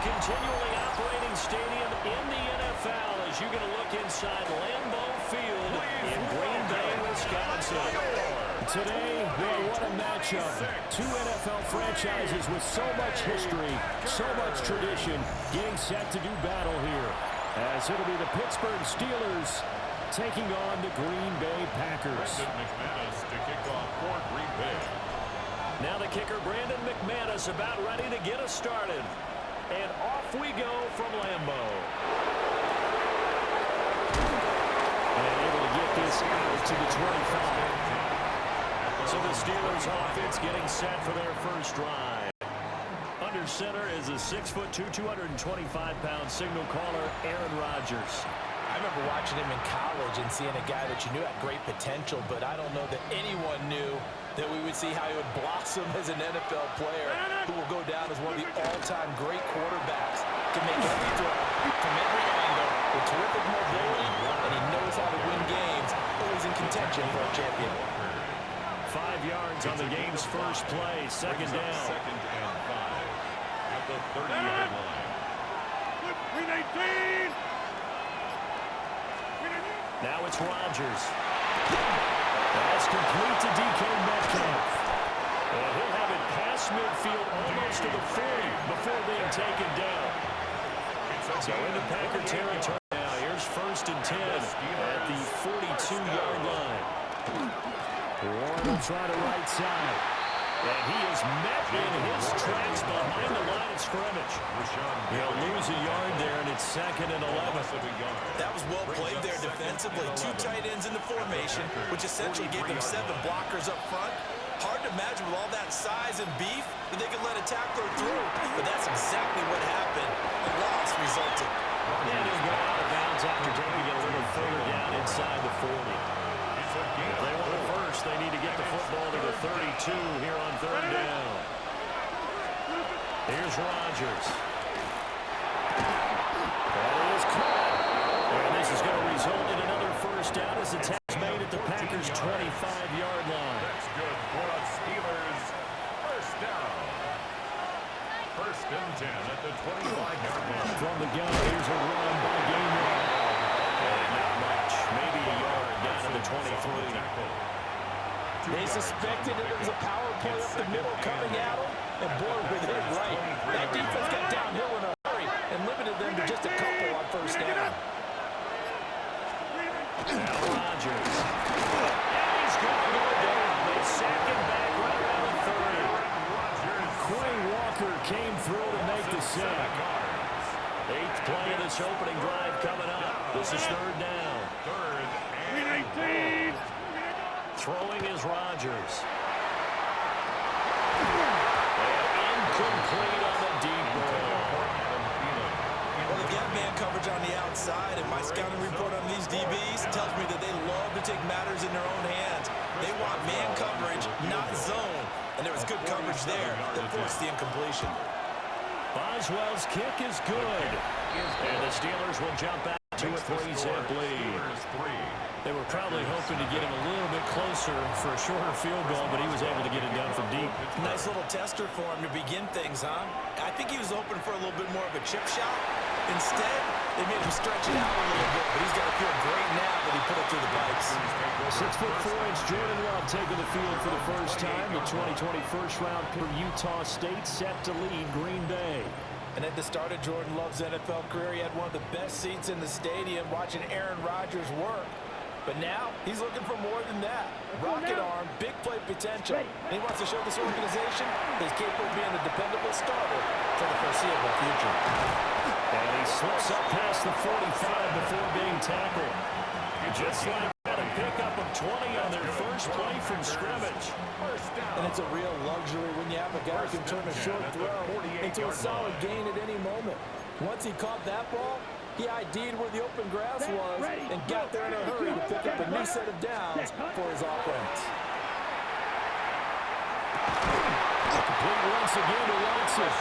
continually operating stadium in the NFL as you get a look inside Lambeau Field in Green Bay, Wisconsin. Today, well, what a matchup. Two NFL franchises with so much history, so much tradition, getting set to do battle here. As it'll be the Pittsburgh Steelers taking on the Green Bay Packers. McManus to kick off for Green Bay. Now the kicker, Brandon McManus, about ready to get us started. And off we go from Lambeau. And able to get this out to the 25. So the Steelers offense getting set for their first drive. Under center is a 6'2", 225-pound signal caller, Aaron Rodgers. I remember watching him in college and seeing a guy that you knew had great potential, but I don't know that anyone knew that we would see how he would blossom as an NFL player who will go down as one of the all-time great quarterbacks. Can make every throw from every angle with terrific mobility, and he knows how to win games, always in contention for a champion. 5 yards on the game's first play, second down. Second and 5 at the 30-yard line. Now it's Rodgers. That's complete to DK Metcalf. And he'll have it past midfield almost to the 40 before being taken down. So into Packer territory now. Here's 1st and 10 at the 42-yard line. Warren will try to right side. And he is met in his tracks behind the line of scrimmage. He'll lose a yard there, and it's 2nd and 11. That was well played there defensively. 2 tight ends in the formation, which essentially gave them 7 blockers up front. Hard to imagine with all that size and beef that they could let a tackler through. But that's exactly what happened. A loss resulted. And he'll go out of bounds after taking it a little further down inside the 40. If they want it first, they need to get the football to the 32 here on 3rd down. Here's Rodgers. That is caught. And this is going to result in another first down as the tackle made at the Packers' 25-yard line. That's good for the Steelers. First down. 1st and 10 at the 25-yard line. From the gun, here's a run by Gainwell. Not much, maybe a yard down to the 23. They suspected that it was a power play up the middle coming at them, and boy, with it right. That defense got downhill in a hurry and limited them to just a couple on 1st down. Now Rodgers. And he's going to go down. They sack him back right around the 30. Quay Walker came through to make the sack. 8th play of this opening drive coming up. This is 3rd down. 3rd and 18. Throwing is Rodgers. And incomplete on the deep ball. Well, they've got man coverage on the outside, and my scouting report on these DBs tells me that they love to take matters in their own hands. They want man coverage, not zone. And there was good coverage there that forced the incompletion. Boswell's kick is good. And the Steelers will jump back to a 3-zip lead. They were probably hoping to get him a little bit closer for a shorter field goal, but he was able to get it done from deep. Nice little tester for him to begin things, huh? I think he was hoping for a little bit more of a chip shot. Instead, they made him stretch it out a little bit, but he's got to feel great now that he put it through the pipes. 6'4" Jordan Love taking the field for the first time. The 2020 first-round pick for Utah State set to lead Green Bay. And at the start of Jordan Love's NFL career, he had one of the best seats in the stadium watching Aaron Rodgers work. But now, he's looking for more than that. Rocket arm, big play potential. And he wants to show this organization that he's capable of being a dependable starter for the foreseeable future. And he slips up past the 45 before being tackled. Just like that, a pickup of 20 on their first play from scrimmage. And it's a real luxury when you have a guy who can turn a short throw into a solid gain at any moment. Once he caught that ball, he ID'd where the open grass was and got there in a hurry to pick up a new set of downs for his offense. Complete once again to Watson.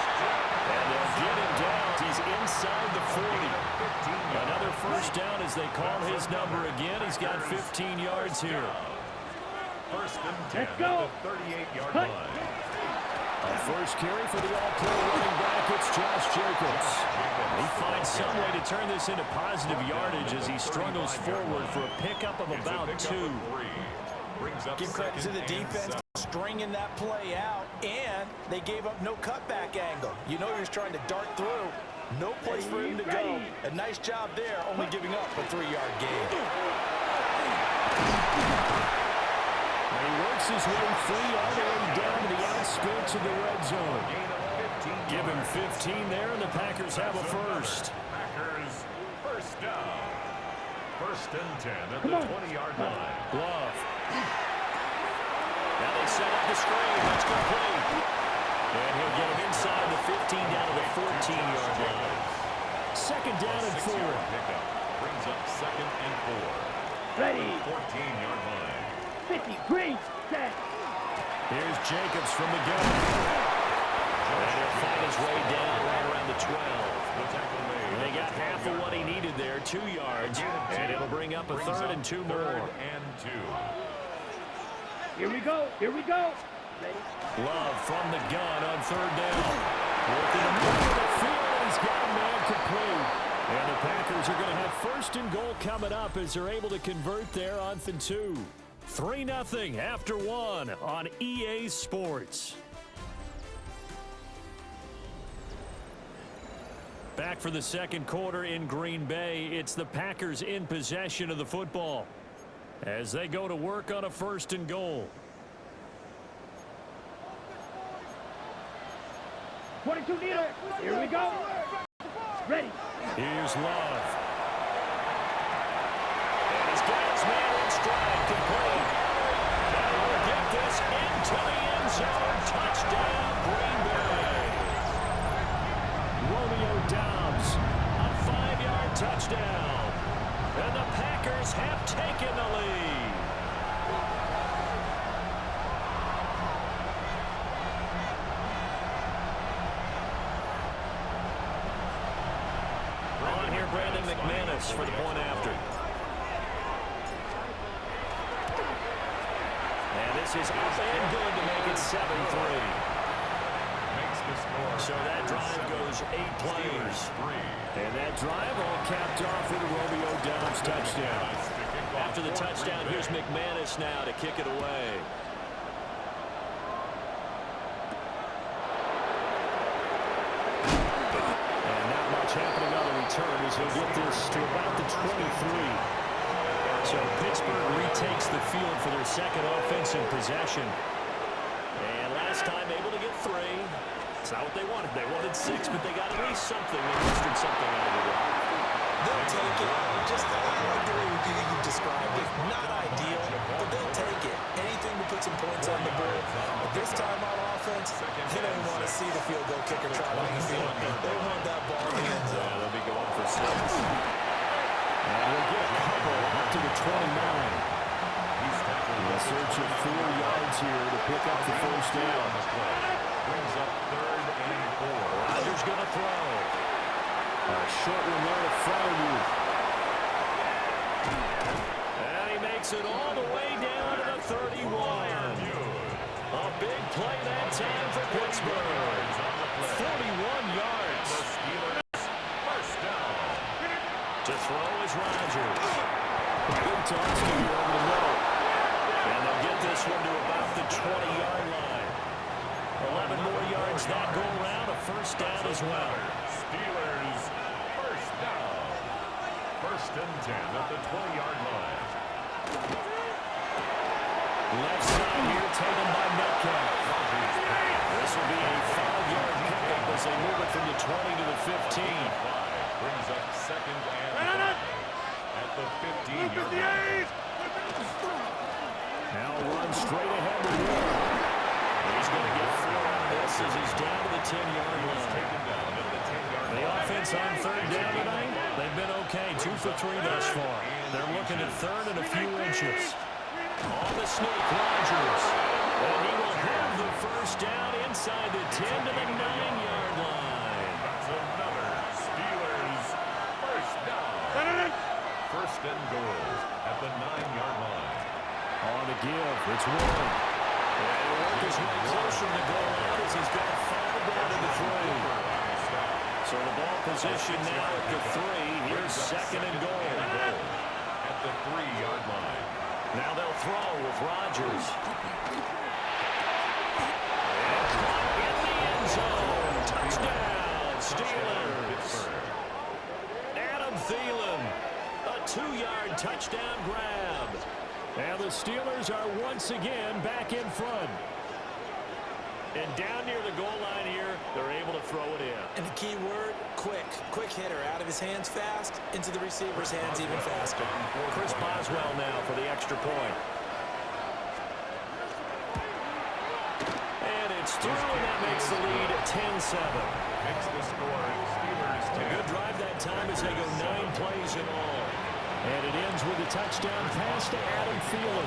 And they'll get him down. He's inside the 40. Another first down as they call his number again. He's got 15 yards here. 1st and 10 at the 38-yard line. A first carry for the all-pro running back. It's Josh Jacobs. He finds some way to turn this into positive yardage as he struggles forward for a pickup of about 2. Give credit to the defense for stringing that play out, and they gave up no cutback angle. You know you're trying to dart through. No place for him to go. A nice job there, only giving up a 3-yard gain. And he works his way free all the way down to the outskirts of the red zone. Give him 15 there, and the Packers have a first. Packers first down. First and 10 at the 20-yard line. Glove. Now they set up the screen. That's complete. And he'll get him inside the 15 down to the 14-yard line. Second down and 4. Pickup brings up second and 4. Ready. 14-yard line. 50, green, set. Here's Jacobs from the gun. And he'll find his way down right around the 12. And they got half of what he needed there, 2 yards. And it'll bring up a third and 2 more. Third and 2. Here we go. Here we go. Ready. Love from the gun on third down. Working the middle of the field. He's got a man complete. And the Packers are going to have first and goal coming up as they're able to convert there on 2. 3-0 after 1 on EA Sports. Back for the second quarter in Green Bay. It's the Packers in possession of the football as they go to work on a first and goal. 22 meter. Here we go. Ready. Here's Love. And he's got his man in stride, complete. Now we'll get this into the end zone. Touchdown, Green Bay. Romeo Doubs, a 5-yard touchdown. And the Packers have taken the lead. On here, Brandon McManus for the point after. And this is up and good to make it 7-3. So that drive goes 8 players. And that drive all capped off with a Romeo Doubs touchdown. After the touchdown, here's McManus now to kick it away. And not much happening on the return as he'll get this to about the 23. So Pittsburgh retakes the field for their second offensive possession. And last time able to get 3. It's not what they wanted. They wanted 6, but they got at least something. They mustered something out of it. They'll take it. Just like the way you described it. Not ideal, but they'll take it. Anything to put some points on the board. But this time on offense, they don't want to see the field goal kicker try on the field. They want that ball in the end zone. Yeah, they'll be going for 6. And we'll get a couple up to the 29. In search of 4 yards here to pick up the first down. Brings up third and 4. Rodgers going to throw. A short one there to Freiermuth. And he makes it all the way down to the 31. A big play that time for Pittsburgh. 41 yards. The Steelers first down. To throw is Rodgers. Good toss to you over the middle. And they'll get this one to about the 20-yard line. 11 more yards that go around. A first down as well. Steelers first down. First and 10 at the 20-yard line. Left side here taken by Metcalf. This will be a 5-yard pickup as they move it from the 20 to the 15. Brings up second and 5 at the 15-yard line. Now run straight ahead with Moore. He's going to get 4 on this as he's down to the 10-yard line. The offense on third down tonight, they've been okay. 2 for 3 thus far. They're looking at third and a few inches. On the sneak, Rodgers. And he will have the first down inside the 10 to the 9-yard line. That's another Steelers first down. First and goal at the 9-yard line. On the give, it's Warren. And working his way closer to the goal line as he's got 5 down to the 3. So the ball position now at the 3. Here's second and goal. At the 3-yard line. Now they'll throw with Rodgers. In the end zone. Touchdown, Steelers. Adam Thielen. A 2-yard touchdown grab. And the Steelers are once again back in front. And down near the goal line here, they're able to throw it in. And the key word, quick. Quick hitter. Out of his hands fast, into the receiver's hands even faster. Chris Boswell now for the extra point. And it's through, and that makes the lead 10-7. Makes the score Steelers 10. A good drive that time as they go 9 plays in all. And it ends with a touchdown pass to Adam Thielen.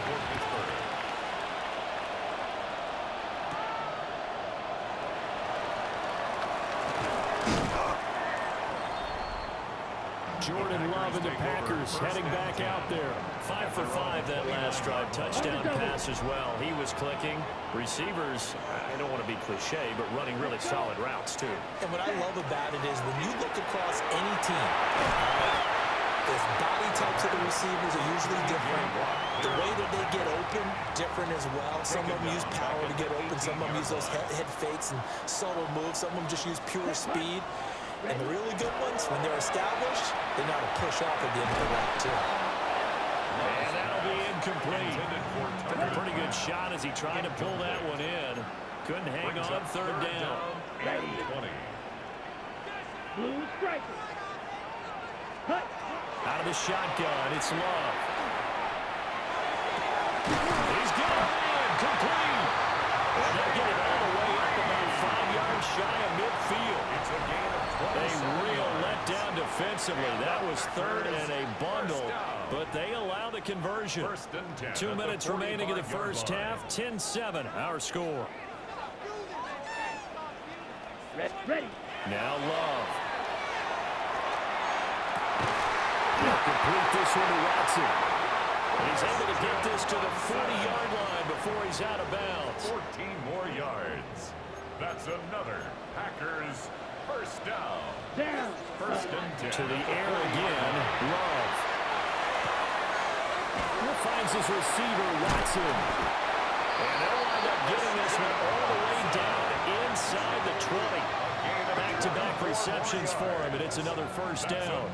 Jordan Love and the Packers heading back out there. 5 for 5 that last drive. Touchdown pass as well. He was clicking. Receivers, I don't want to be cliche, but running really solid routes too. And what I love about it is when you look across any team, the body types of the receivers are usually different. The way that they get open, different as well. Some of them use power to get open. Some of them use those head fakes and subtle moves. Some of them just use pure speed. And the really good ones, when they're established, they know how to push off at the end of the route, too. And that'll be incomplete. Took a pretty good shot as he tried to pull that one in. Couldn't hang on 3rd down. And 20. Blue striker. Cut. Out of the shotgun, it's Love. He's got it in, complete. And they'll get it all the way up about 5 yards shy of midfield. It's a gain of A real letdown defensively. That was 3rd and a bundle, but they allow the conversion. 1st and 10. 2 minutes remaining in the first half. 10-7, our score. Ready. Now Love. Complete this one to Watson. And he's able to get this to the 40-yard line before he's out of bounds. 14 more yards. That's another Packers 1st down. Down. 1st and 10. To the air again, Love. Finds his receiver, Watson. And they'll wind up getting this one all the way down inside the 20. Back-to-back receptions for him, and it's another 1st down.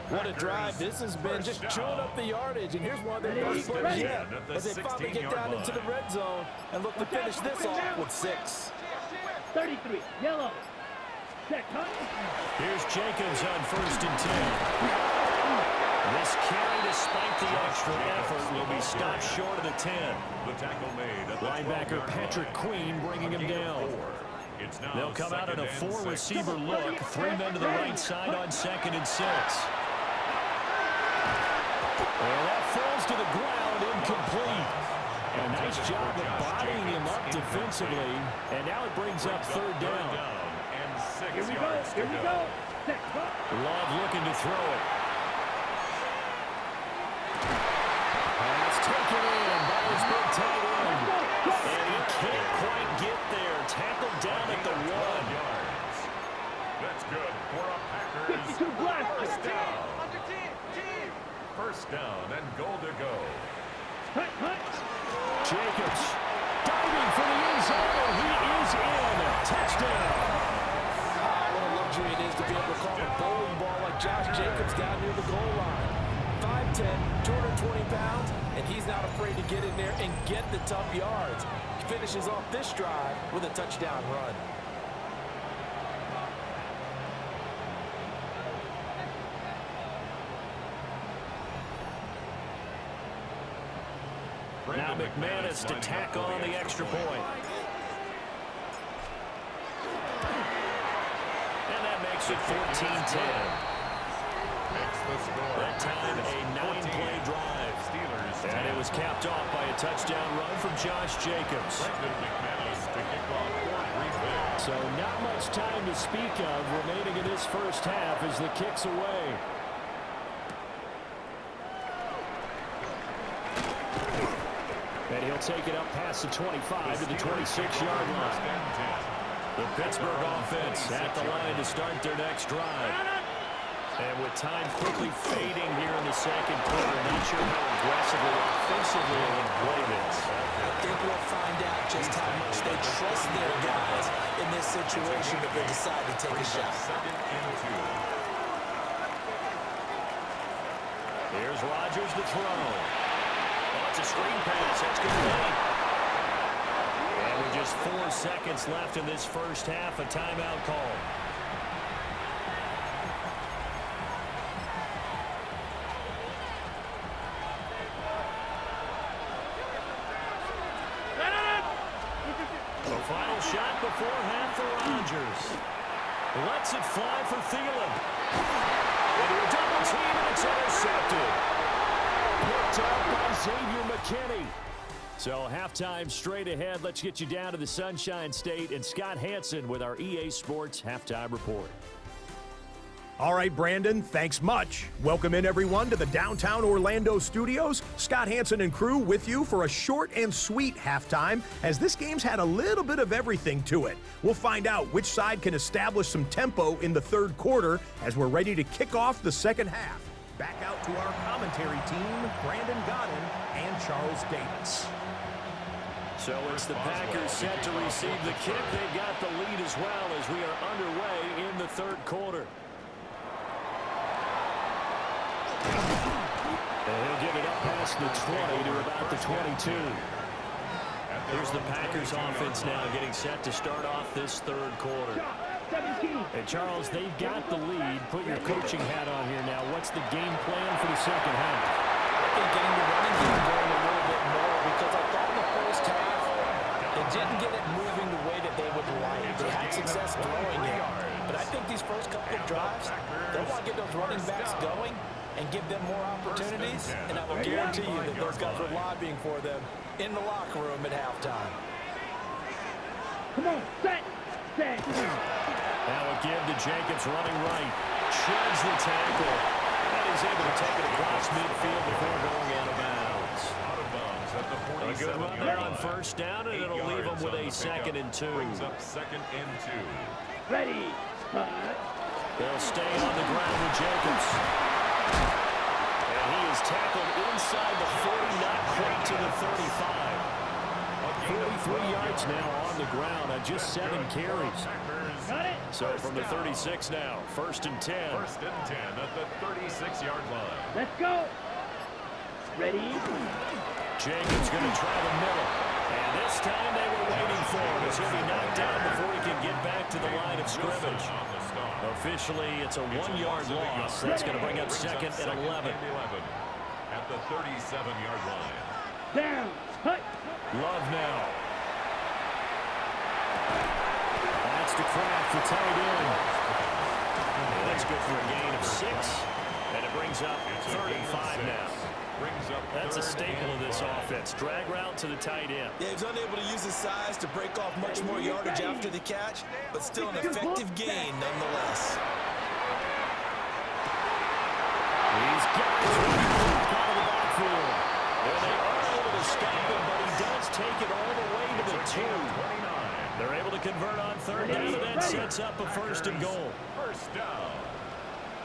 What a drive. This has been just chewing up the yardage, and here's one of their first plays yet as they finally get down into the red zone and look to finish this off with 6. 33. Yellow. Check. Cut. Here's Jacobs on 1st and 10. This carry, despite the extra effort, will be stopped short of the 10. The tackle made at the Linebacker Patrick Queen bringing him down. It's now They'll come out in a 2nd and 6. 4-receiver look. 3 men to the right side on 2nd and 6. And that falls to the ground, incomplete. A nice job of bodying him up defensively. And now it brings up 3rd down. And 6 Here we go. yards to Here we go. Check. Cut. Love looking to throw it. Pass taken in by his big tight end. And he can't quite get there. Tackled down at the 1. yards. That's good for a Packers 52 blaster. 1st down. 1st down and goal to go. Cut. Jacobs diving for the end zone. He is in. Touchdown. What a luxury it is to be able to call a bowling ball like Josh Jacobs down near the goal line. 5'10", 220 pounds, and he's not afraid to get in there and get the tough yards. He finishes off this drive with a touchdown run. Now McManus to tack on the extra point. And that makes it 14-10. That time a 9-play drive. And it was capped off by a touchdown run from Josh Jacobs. So not much time to speak of remaining in this first half as the kick's away. And he'll take it up past the 25 to the 26-yard line. The Pittsburgh offense at the line to start their next drive. And with time quickly fading here in the second quarter, not sure how aggressively, offensively they will play this. I think we'll find out just how much they trust their guys in this situation if they decide to take a shot. Here's Rodgers to throw. Oh, it's a screen pass. That's good play. And with just 4 seconds left in this first half, a timeout call. The final shot before half for Rodgers. Lets it fly for Thielen. Into a double team, and it's intercepted. Picked up by Xavier McKinney. So halftime straight ahead. Let's get you down to the Sunshine State and Scott Hansen with our EA Sports Halftime Report. All right, Brandon, thanks much. Welcome in, everyone, to the downtown Orlando studios. Scott Hansen and crew with you for a short and sweet halftime, as this game's had a little bit of everything to it. We'll find out which side can establish some tempo in the third quarter as we're ready to kick off the second half. Back out to our commentary team, Brandon Godden and Charles Davis. So it's the Packers set to receive the kick. They've got the lead as well as we are underway in the third quarter. And he'll get it up past the 20 to about the 22. Here's the Packers offense now getting set to start off this third quarter. And Charles, they've got the lead. Put your coaching hat on here now. What's the game plan for the second half? I think getting the running game going a little bit more, because I thought in the first half they didn't get it moving the way that they would like. They had success throwing it, but I think these first couple of drives, they want to get those running backs going and give them more opportunities, and I will guarantee you that those guys are lobbying for them in the locker room at halftime. Come on, set. Now a give to Jacobs running right. Shreds the tackle. And he's able to take it across midfield before going out of bounds. A good run there on first down, and it'll leave him with a 2nd and 2. Brings up 2nd and 2. Ready. They'll stay on the ground with Jacobs. And he is tackled inside the 40, not quite to the 35. 43 yards now on the ground on just 7 carries. Got it. So from the 36 now, 1st and 10. 1st and 10 at the 36-yard line. Let's go. Ready. Jacobs going to try the middle. And this time they were waiting for him as he'll be knocked down before he can get back to the line of scrimmage. Officially, it's a 1-yard loss. That's going to bring up 2nd and 11. At the 37-yard line. Down. Hut. Love now. That's the Kraft for tight end. And that's good for a gain of 6. And it brings up 35 now. That's a staple of this offense. Drag route to the tight end. Yeah, he's unable to use his size to break off much more yardage after the catch, but still an effective gain nonetheless. These guys running out of the backfield. And they are able to stop him, but he does take it all the way to the 2. They're able to convert on 3rd down, and that sets up a 1st and goal. First down.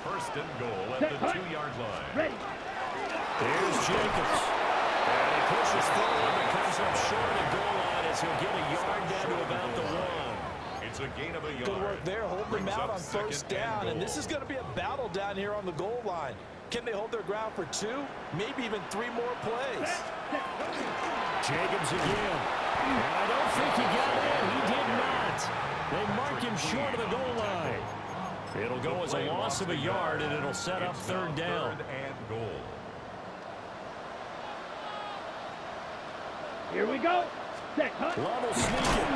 1st and goal at the 2-yard line. Ready. Here's Jacobs. And he pushes forward and comes up short of the goal line as he'll get a yard down to about the 1. It's a gain of a yard. Good work there, holding them out on 1st down, and this is going to be a battle down here on the goal line. Can they hold their ground for 2, maybe even 3 more plays? Jacobs again. And I don't think he got it. He did not. They mark him short of the goal line. It'll go as a loss of a yard, and it'll set up 3rd down. 3rd and goal. Here we go. Set. Hut. Level sneaking.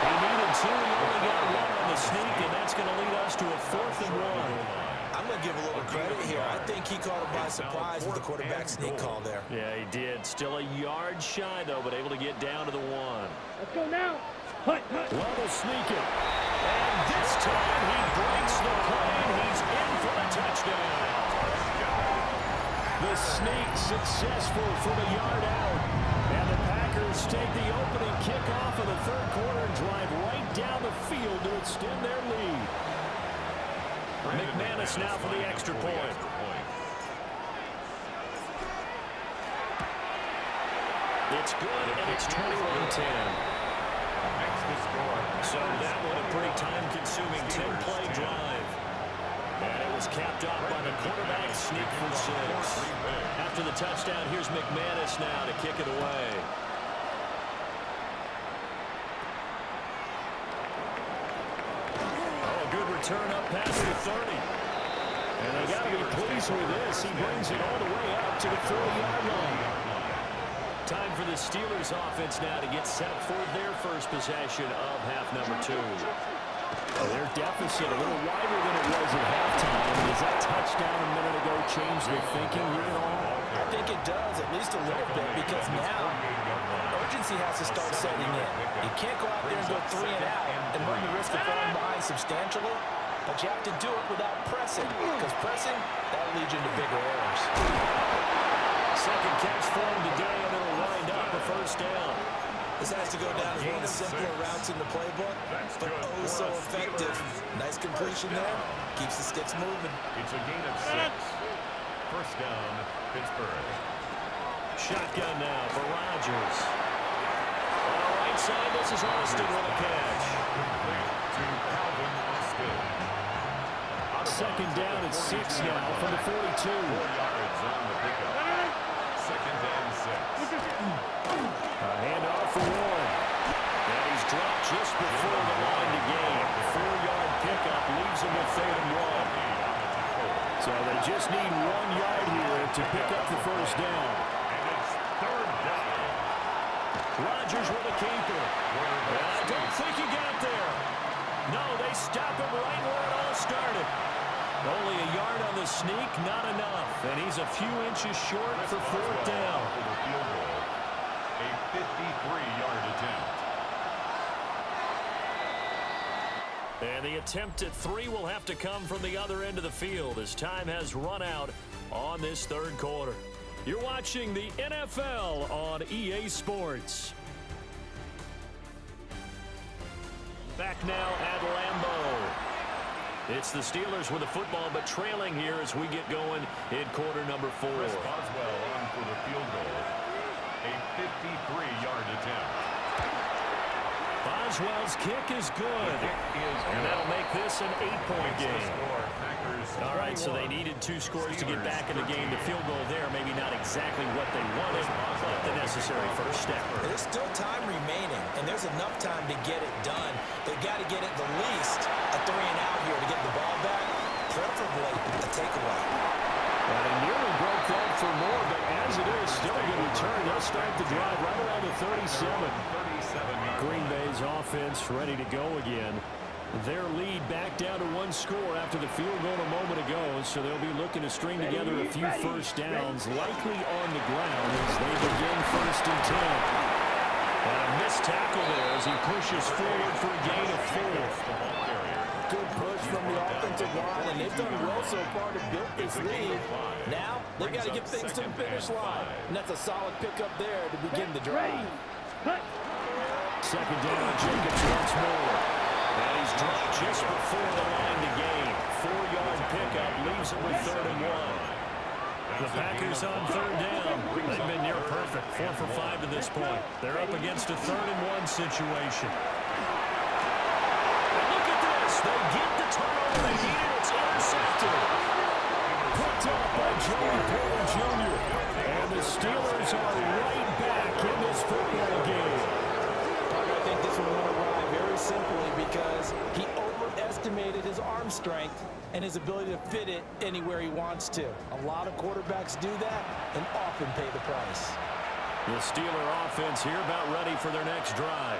He needed 2. He only got 1 on the sneak, and that's going to lead us to a 4th and 1. I'm going to give a little credit here. I think he caught him by surprise with the quarterback sneak call there. Yeah, he did. Still a yard shy, though, but able to get down to the 1. Let's go now. Hut. Level sneaking. And this time he breaks the play, and he's in for the touchdown. The sneak successful from a yard out. And the Steelers take the opening kickoff of the third quarter and drive right down the field to extend their lead. McManus now for the extra point. It's good, and it's 21-10. So that was a pretty time-consuming 10-play drive. And it was capped off by the quarterback sneak for 6. After the touchdown, here's McManus now to kick it away. Oh, a good return up past the 30. And they got to be pleased with this. He brings it all the way up to the 40-yard line. Time for the Steelers offense now to get set for their first possession of half number 2. Their deficit a little wider than it was at halftime. Does that touchdown a minute ago change their thinking here at all? I think it does, at least a little bit, because now urgency has to start setting in. You can't go out there and go 3 and out and run the risk of falling behind substantially, but you have to do it without pressing, because pressing, that'll lead you into bigger errors. Second catch for him today, and it'll wind up a first down. This has to go down as one of the simpler routes in the playbook, but oh so effective. Nice completion there. Keeps the sticks moving. It's a gain of 6. First down, Pittsburgh. Shotgun now for Rodgers. On the right side, this is Austin with a catch. To Calvin Austin. Second down at 6 now from the 42. 4 yards on the pickup. Second and 6. A handoff for Warren. And he's dropped just before the line to gain. 4-yard pickup leaves him with 3rd and 1. So they just need 1 yard here to pick up the first down. And it's 3rd down. Rodgers with a keeper. I don't think he got there. No, they stop him right where it all started. Only a yard on the sneak, not enough. And he's a few inches short for 4th down. A 53-yard attempt. And the attempt at 3 will have to come from the other end of the field as time has run out on this third quarter. You're watching the NFL on EA Sports. Back now at Lambeau. It's the Steelers with the football, but trailing here as we get going in quarter number 4. Chris Boswell on for the field goal. A 53-yard attempt. Boswell's kick is good. And that'll make this an 8-point game. All right, so they needed 2 scores to get back in the game. The field goal there, maybe not exactly what they wanted, but the necessary first step. There's still time remaining, and there's enough time to get it done. They've got to get it the least a 3 and out here to get the ball back, preferably a takeaway. Well, they nearly broke that for more, but as it is, still a good return. They'll start the drive right around the 37. Green Bay's offense ready to go again. Their lead back down to 1 score after the field goal a moment ago, so they'll be looking to string together a few first downs, likely on the ground as they begin 1st and 10. And a missed tackle there as he pushes forward for a gain of 4. Good push from the offensive line, and they've done well so far to build this lead. Now, they've got to get things to the finish line, and that's a solid pickup there to begin the drive. Second down, Jacobs once more. And he's dropped just before the line to gain. 4-yard pickup leaves it with 3rd and 1. The Packers on 3rd down. They've been near perfect. 4 for 5 to this point. They're up against a 3rd and 1 situation. And look at this. They get the turnover they needed. It's intercepted. Picked up by Joey Porter Jr. And the Steelers are right back in this football game. I think this one went awry very simply because he overestimated his arm strength and his ability to fit it anywhere he wants to. A lot of quarterbacks do that and often pay the price. The Steeler offense here about ready for their next drive.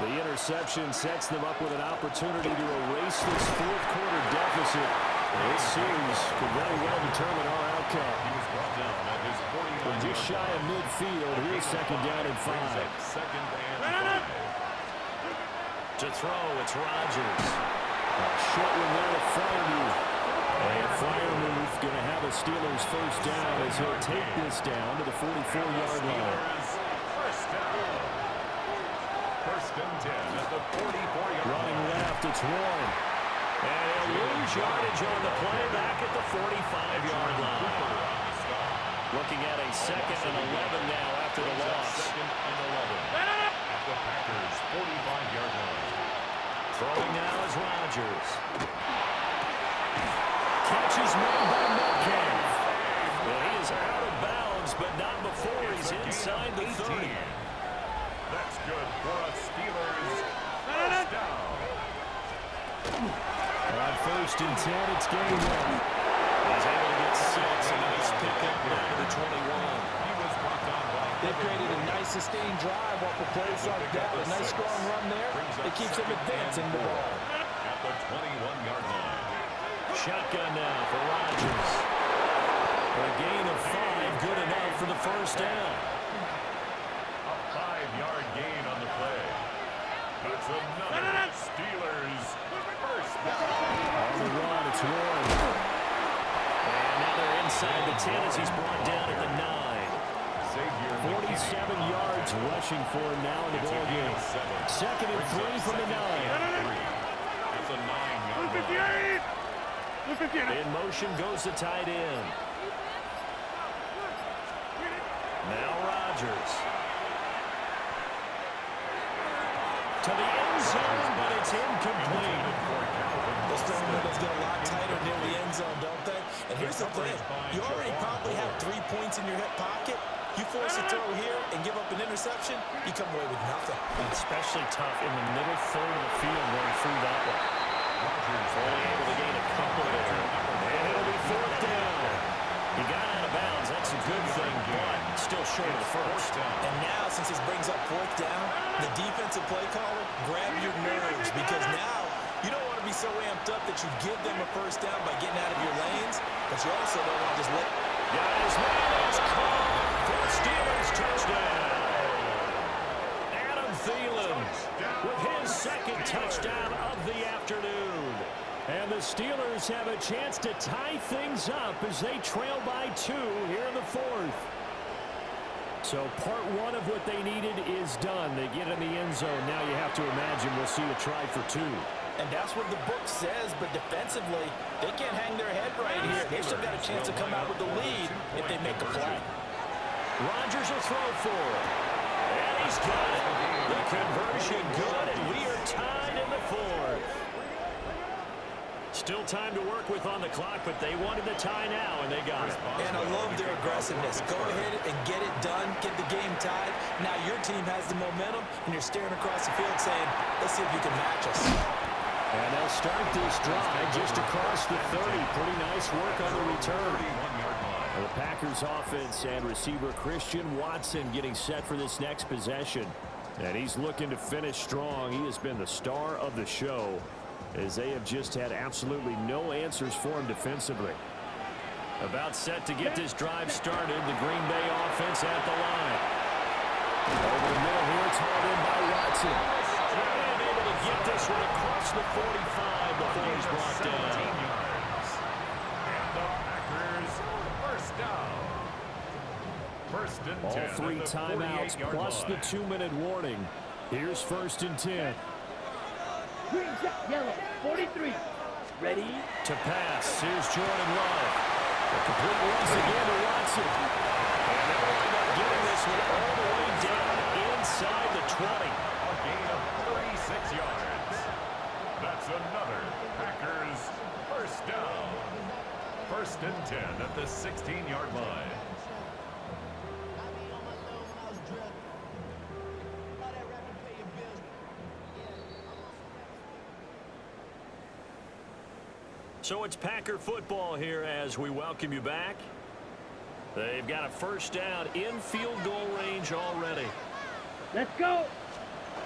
The interception sets them up with an opportunity to erase this 4th quarter deficit. This series could very well determine our outcome. He was brought down at his 40. We're just shy of midfield. Here's 2nd down and 5. 2nd and 5. To throw, it's Rodgers. A short one there to Freiermuth. And Freiermuth going to have a Steelers first down as he'll take this down to the 44-yard line. First down. Running left, it's Warren. And he'll lose yardage on the play back at the 45-yard line. Looking at a 2nd and 11 now after the loss. 2nd and 11 at the Packers' 45-yard line. Throwing now is Rodgers. Catch is made by Metcalf. Well, he is out of bounds, but not before he's inside the 30. That's good for a Steelers first down. On 1st and 10, it's game one. He's able to get 6, a nice pickup down to the 21. He was brought down by They created a nice sustained drive off a plays like that. A nice strong run there. It keeps them advancing the ball. at the 21-yard line. Shotgun now for Rodgers. A gain of 5, good enough for the first down. A 5-yard gain on the play. That's another Steelers first down. On the run, it's Warren. And now they're inside the 10 as he's brought down at the 9. 47 yards rushing for him now in the ball game. 2nd and 3 from the 9. That's a 9-yard line. In motion goes the tight end. Now Rodgers. To the end zone, but it's incomplete. Those fundamentals get a lot tighter near the end zone, don't they? And here's the thing. You already probably have 3 points in your hip pocket. You force a throw here and give up an interception, you come away with nothing. Especially tough in the middle third of the field going through that one. Rodgers only able to gain a couple there. And it'll be 4th down. He got out of bounds. That's a good thing, but still short of the first. And now, since this brings up 4th down, the defensive play caller, grab your nerves, because now you don't want to be so amped up that you give them a first down by getting out of your lanes, but you also don't want to just let... Got his man, it's caught for the Steelers touchdown. Adam Thielen with his 2nd touchdown of the afternoon. And the Steelers have a chance to tie things up as they trail by 2 here in the 4th. So part 1 of what they needed is done. They get in the end zone. Now you have to imagine we'll see a try for 2. And that's what the book says, but defensively, they can't hang their head right here. They've still got a chance to come out with the lead if they make a play. Rodgers will throw for it. And he's got it. The conversion good, and we are tied in the 4th. Still time to work with on the clock, but they wanted the tie now, and they got it. And I love their aggressiveness. Go ahead and get it done, get the game tied. Now your team has the momentum, and you're staring across the field saying, let's see if you can match us. And they'll start this drive just across the 30. Pretty nice work on the return. The Packers offense and receiver Christian Watson getting set for this next possession. And he's looking to finish strong. He has been the star of the show as they have just had absolutely no answers for him defensively. About set to get this drive started. The Green Bay offense at the line. Over the middle here, it's hauled in by Watson. And able to get this one across the 45 before he's brought down. And the Packers first down. 1st and 10. All 3 timeouts plus the 2-minute warning. Here's 1st and 10. Green, yellow, 43. Ready? To pass. Here's Jordan Love. A complete once again to Watson. And they'll wind up getting this one all the way down inside the 20. A gain of 36 yards. That's another Packers first down. 1st and 10 at the 16-yard line. So it's Packer football here as we welcome you back. They've got a first down in field goal range already. Let's go.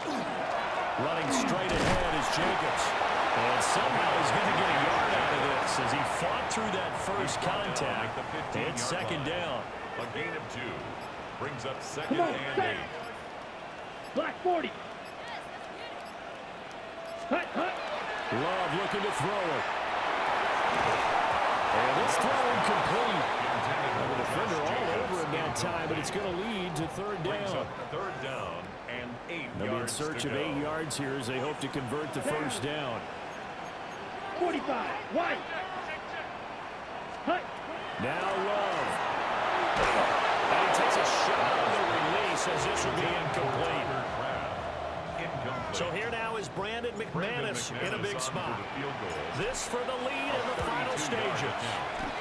Running straight ahead is Jacobs. And somehow he's going to get a yard out of this as he fought through that first contact. It's 2nd down. A gain of 2. Brings up 2nd Come on, and set. 8. Black 40. Hut, hut. Love looking to throw it. And this throw incomplete. The defender all over him that time, but it's going to lead to 3rd Brings down. up 3rd down And 8 They'll be in yards search to of go. 8 yards here as they hope to convert the first down. 45. White. Hut. Now Love. And he takes a shot on the release as this will be incomplete. So here now is Brandon McManus in a big spot. This for the lead in the final stages.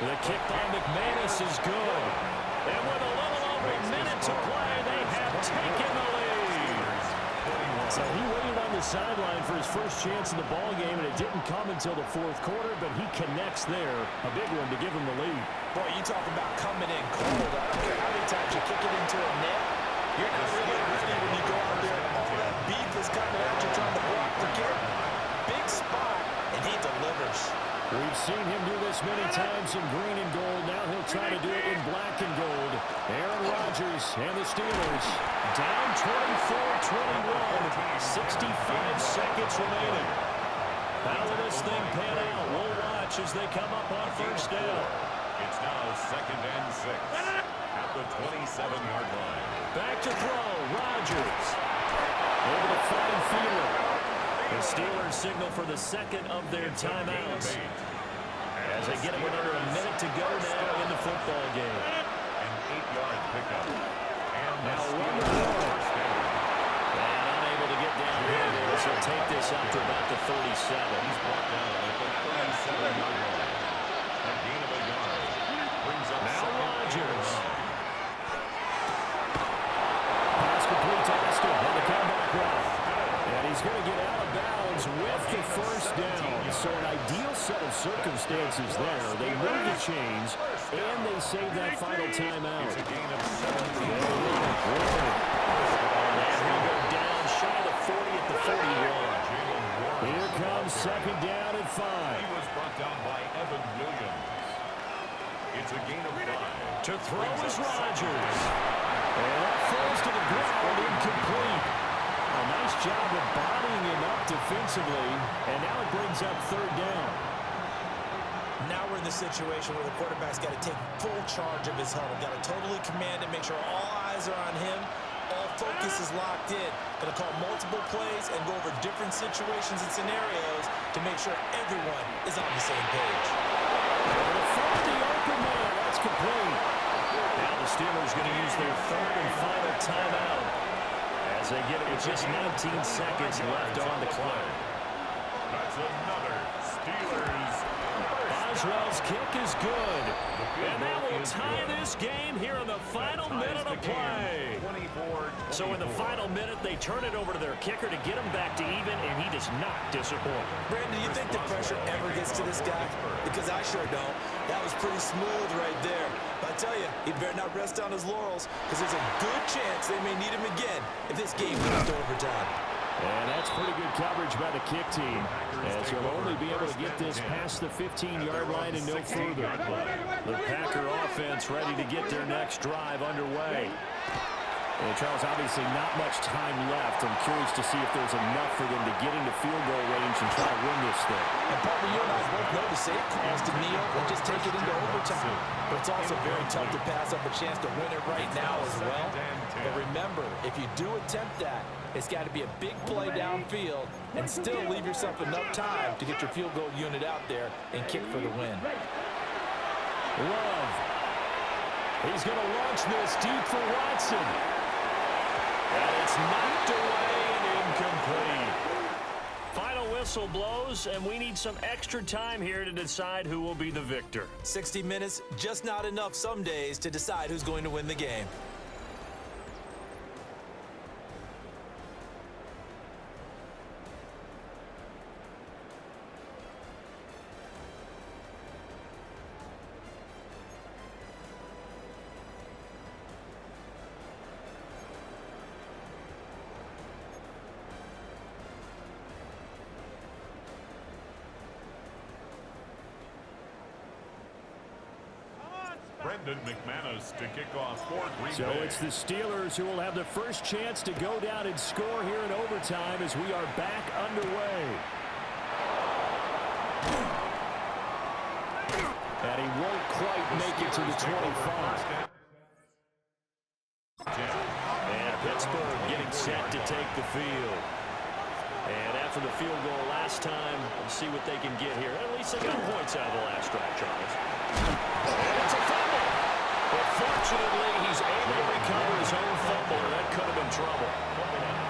The kick by McManus is good. And with a little over a minute to play, they have taken the lead. So he waited on the sideline for his first chance in the ball game, and it didn't come until the fourth quarter, but he connects there. A big one to give him the lead. Boy, you talk about coming in cold. I don't care how many times you kick it into a net. You're not really ready when you go out there and all that beef is coming at you trying to block the kick. Big spot, and he delivers. We've seen him do this many times in green and gold. Now he'll try to do it in black and gold. Aaron Rodgers and the Steelers down 24-21. 65 seconds remaining. How will this thing pan out? We'll watch as they come up on first down. It's now 2nd and 6 at the 27-yard line. Back to throw. Rodgers. Over the fine fielder. The Steelers signal for the second of their timeouts as they get it with under a minute to go now in the football game. An 8-yard pickup. And Now the run the Steelers ball. first down. And unable to get down here. So take this out to about the 37. He's brought down at the 37-yard line. A gain of a yard. Brings up Now second and Rodgers. 1. Pass complete to Austin on the comeback run. And he's going to get out of bounds with the first down. So an ideal set of circumstances there. They move the chains, and they save that final timeout. It's a gain of 17. And he'll go down shy of the 40 at the 41. Here comes second down and 5. He was brought down by Evan Williams. It's a gain of 5. To throw is Rodgers. And that falls to the ground, incomplete. A nice job of bodying him up defensively, and now it brings up third down. Now we're in the situation where the quarterback's got to take full charge of his huddle. Got to totally command it, make sure all eyes are on him. All focus is locked in. Going to call multiple plays and go over different situations and scenarios to make sure everyone is on the same page. From the open man, that's complete. Now the Steelers going to use their third and final timeout as they get it with just 19 seconds left on the clock. That's another Steelers. Boswell's kick is good. And that will tie this game here in the final minute of play. 24-24. So in the final minute, they turn it over to their kicker to get him back to even, and he does not disappoint. Brandon, do you think the pressure ever gets to this guy? Because I sure don't. That was pretty smooth right there. But I tell you, he better not rest on his laurels, because there's a good chance they may need him again if this game goes to overtime. And that's pretty good coverage by the kick team, as he'll only be able to get this past the 15-yard line and no further. The Packer offense ready to get their next drive underway. And Charles, obviously not much time left. I'm curious to see if there's enough for them to get into field goal range and try to win this thing. And partner, you and I both know the safe calls to kneel and just take it into overtime. But it's also very tough to pass up a chance to win it right now as well. But remember, if you do attempt that, it's got to be a big play downfield and still leave yourself enough time to get your field goal unit out there and kick for the win. Love. He's going to launch this deep for Watson. And it's knocked away and incomplete. Final whistle blows, and we need some extra time here to decide who will be the victor. 60 minutes, just not enough some days to decide who's going to win the game. Brendan McManus to kick off for Green So Bay. it's the Steelers who will have the first chance to go down and score here in overtime as we are back underway. And he won't quite make it to the 25. And a pitch Pittsburgh getting set to take the field. And after the field goal last time, let's see what they can get here. At least they got points out of the last drive, Charles. And it's a fumble. But fortunately, he's able to recover his own fumble. That could have been trouble.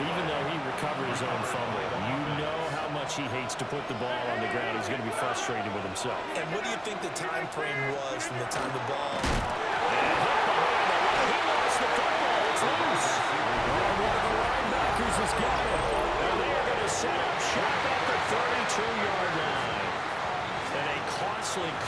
Even though he recovered his own fumble, you know how much he hates to put the ball on the ground. He's going to be frustrated with himself. And what do you think the time frame was from the time the ball... He lost the football. It's loose. One of the linebackers has got it. And they are going to set up shop at the 32-yard line. And a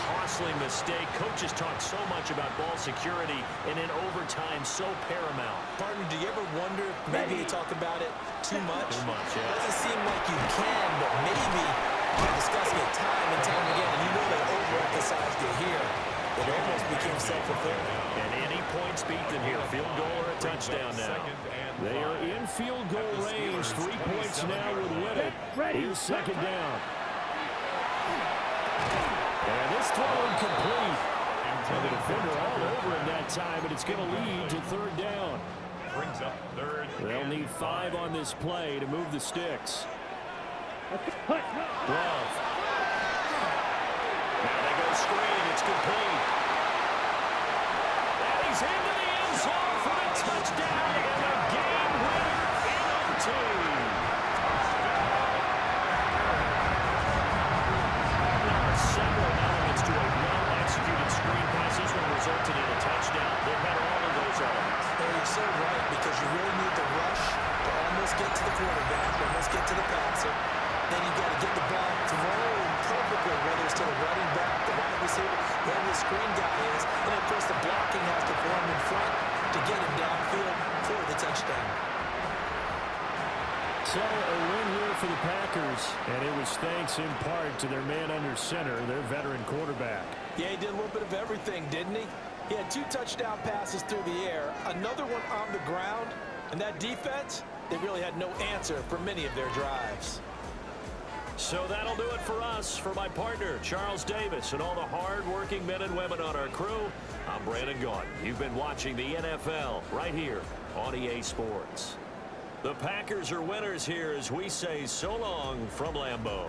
costly mistake. Coaches talk so much about ball security, and in overtime, so paramount. Partner, do you ever wonder if maybe they talk about it too much? Too much, yeah. Doesn't seem like you can, but maybe you're discussing it time and time again, and you know they overemphasized it here. It almost became self-fulfilling. And any points beat them here. Field goal or a touchdown now. They are in field goal range. 3 points now would win it. Here's second down. And this throw incomplete. And the defender all over him that time, but it's going to lead to third down. Brings up third. They'll need 5 on this play to move the sticks. 12. Now they go screen. It's complete. And he's into the end zone for the touchdown and a game winner in OT. Several elements to a well-executed screen pass. This one resulted in a touchdown. They've had all of those elements. And you're so right, because you really need the rush to almost get to the quarterback, almost get to the passer. Then you've got to get the ball thrown perfectly, whether it's to the running back, the wide receiver, whoever the screen guy is. And, of course, the blocking has to form in front to get him downfield for the touchdown. So a win here for the Packers, and it was thanks in part to their man under center, their veteran quarterback. Yeah, he did a little bit of everything, didn't he? He had 2 touchdown passes through the air, another one on the ground, and that defense, they really had no answer for many of their drives. So that'll do it for us. For my partner, Charles Davis, and all the hard-working men and women on our crew, I'm Brandon Gaudin. You've been watching the NFL right here on EA Sports. The Packers are winners here as we say so long from Lambeau.